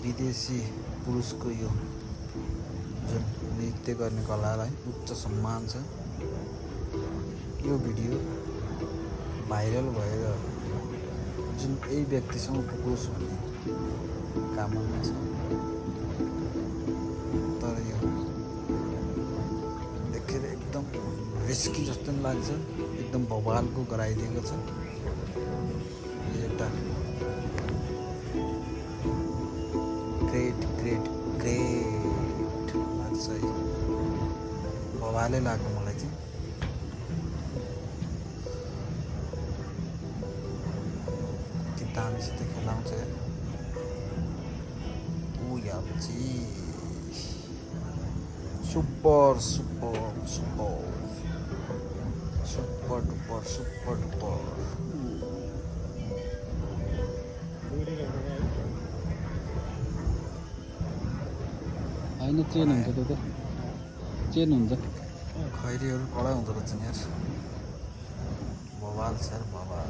विदेशी पुरुषको यो जुन नृत्य गर्ने कलालाई उच्च सम्मान छ। यो भिडियो भाइरल भएर जुन यही व्यक्तिसँग पुगोस् भन्ने कामना छ। तर यो देखेर एकदम रिस्की जस्तो नि लाग्छ, एकदम बवालको गराइदिएको छ। एउटा ग्रेट लाग्छ, बवालै लाग्यो मलाई चाहिँ। कति दामीसित खेलाउँछ यार। ऊ याची सुपर डुपर। होइन चेन हुन्छ त्यो त, चेन हुन्छ। खैरीहरू कडा हुँदो रहेछ नि यार, बवाल छ यार, बवाल।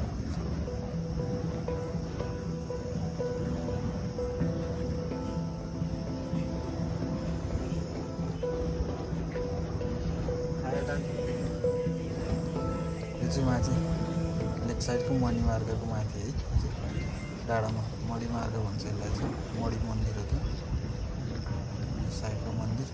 यो चाहिँ माथि लेफ्ट साइडको मणिमार्गको माथि है, डाँडामा मणिमार्ग भन्छ यसलाई चाहिँ, मणि मन्दिर हो त्यो साइडको मन्दिर।